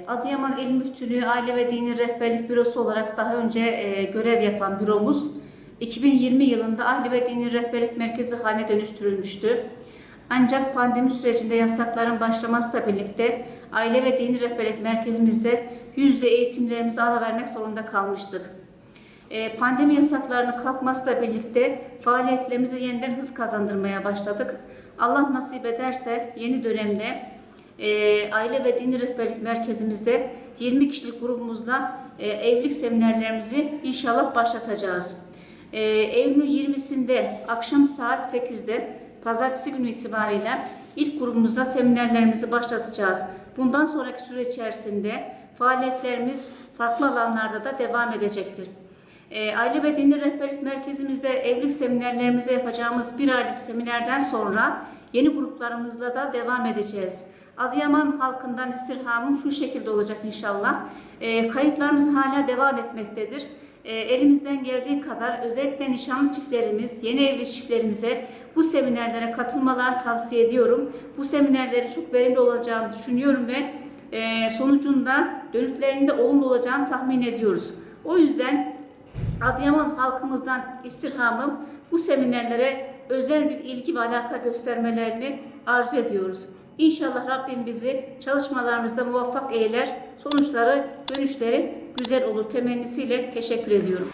Adıyaman İl Müftülüğü Aile ve Dini Rehberlik Bürosu olarak daha önce görev yapan büromuz 2020 yılında Aile ve Dini Rehberlik Merkezi haline dönüştürülmüştü. Ancak pandemi sürecinde yasakların başlamasıyla birlikte Aile ve Dini Rehberlik Merkezimizde yüz yüze eğitimlerimize ara vermek zorunda kalmıştık. Pandemi yasaklarının kalkmasıyla birlikte faaliyetlerimize yeniden hız kazandırmaya başladık. Allah nasip ederse yeni dönemde Aile ve Dini Rehberlik Merkezimizde 20 kişilik grubumuzla evlilik seminerlerimizi inşallah başlatacağız. Eylül 20'sinde akşam saat 8'de Pazartesi günü itibariyle ilk grubumuzda seminerlerimizi başlatacağız. Bundan sonraki süre içerisinde faaliyetlerimiz farklı alanlarda da devam edecektir. Aile ve Dini Rehberlik Merkezimizde evlilik seminerlerimizi yapacağımız bir aylık seminerden sonra yeni gruplarımızla da devam edeceğiz. Adıyaman halkından istirhamım şu şekilde olacak inşallah. Kayıtlarımız hala devam etmektedir. Elimizden geldiği kadar özellikle nişanlı çiftlerimiz, yeni evli çiftlerimize bu seminerlere katılmalarını tavsiye ediyorum. Bu seminerlerin çok verimli olacağını düşünüyorum ve sonucunda dönütlerinde olumlu olacağını tahmin ediyoruz. O yüzden Adıyaman halkımızdan istirhamım bu seminerlere özel bir ilgi ve alaka göstermelerini arzu ediyoruz. İnşallah Rabbim bizi çalışmalarımızda muvaffak eyler, sonuçları, dönüşleri güzel olur temennisiyle teşekkür ediyorum.